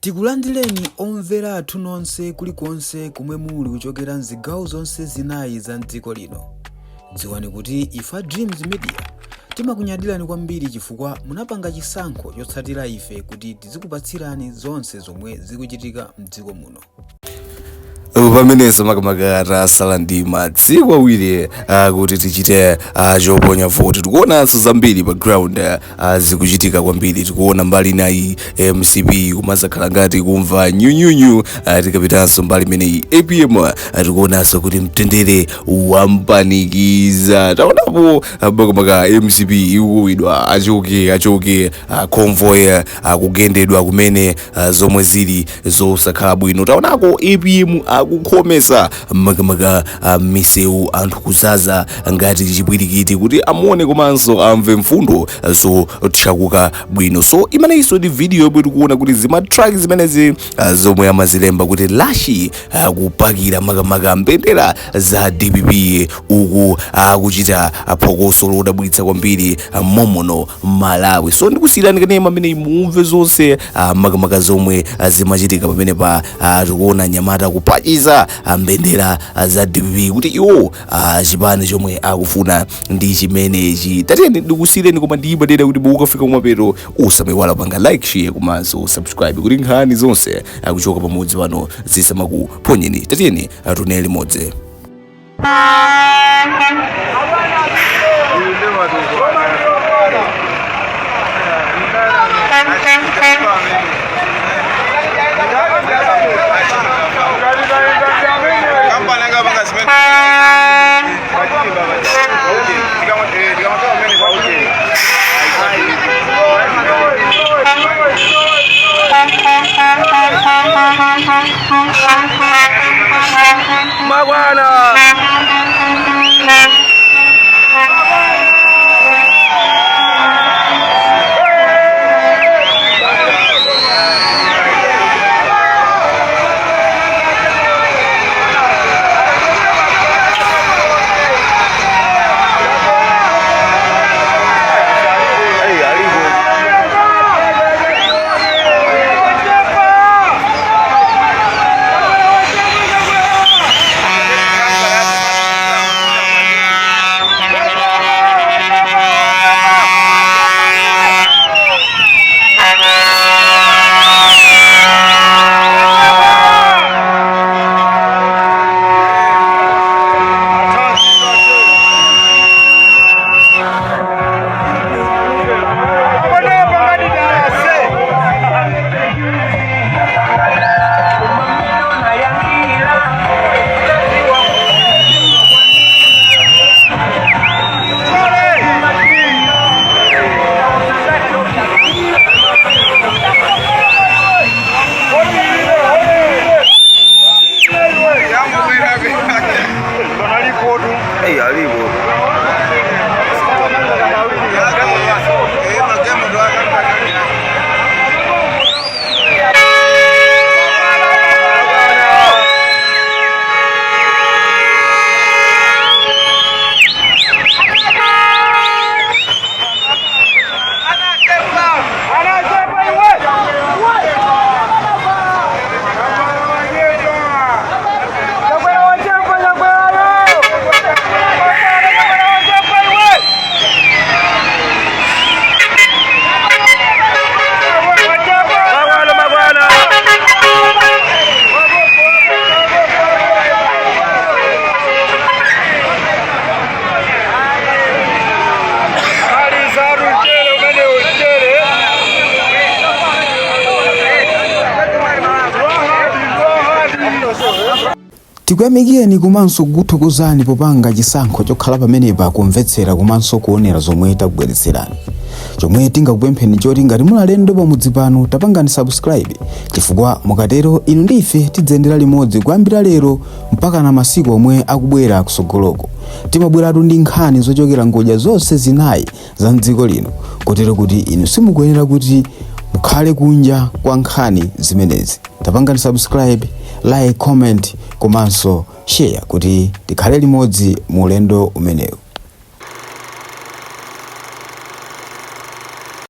Tikulandireni omvera athu nonse kulikonse kumwe muli kuchokera mzigawo zonse zinayi za mdziko lino. Dziwani kuti ife Dreams Media timakunyadirani kwambiri chifukwa munapanga chisankho chotsatira ife kuti tizikupatsirani zonse zomwe zikuchitika mdziko muno. Pamenenso makamaka sala ndi madziko awiri kuti tichite choponya voti. Tikuonanso zambiri pa ground zikuchitika kwambiri. Tikuona mbali nayi MCP kumazakhala ngati kumva nyunyunyu, tikapitanso mbali imeneyi APM tikuonanso kuti mtendere wampanikiza. Taonapo makamaka MCP ikuwidwa achoke convoy kugendedwa kumene zomwe zili zosakhala bwino. Taonako APM akukhomesa makamaka misewu anthu kuzaza ngati chipwirikiti kuti amuone komanso amve mfundo so tishakuka bwino. So imaneiso ndi video yomwe tikuona kuti zima track zimenezi zomwe amazilemba kuti lashi kupakira makamaka mbendera za DPP uku akuchita phokoso lodabwitsa kwambiri momono Malawi. So ndikusiyirani kanema amene mumve zonse makamaka zomwe zimachitika pamene pa tikuona nyamata kupachiza mbendera za DPP kuti iwo chipani chomwe akufuna ndi chimenechi. Tatiyeni ndikusiyireni koma ndiyibadera kuti mukafika kumapeto usamaiwala panga like, share komanso subscribe kuti nkhani zonse akuchoka pamodzi pano zisamakuponyeni. Tatiyeni tunele limodzi. Tikuyamikeni komanso kuthokozani popanga chisankho chokhala pamenepa kumvetsera komanso kuonera zomwe takubweretserani. Chomwe tingakupempheni choti ngati mulalendo pamudzi pano tapangani subscribe chifukwa mukatero inu ndife tidzendera limodzi kuyambira lero mpaka na masiku omwe akubwera kusogoloko. Timabweratu ndi nkhani zochokera ngodya zonse zinayi za mdziko lino kotero kuti inu simukuyenera kuti mukhale kunja kwa nkhani zimenezi. Tapangani subscribe, like, comment komanso share kuti tikhale limodzi mu ulendo umenewu.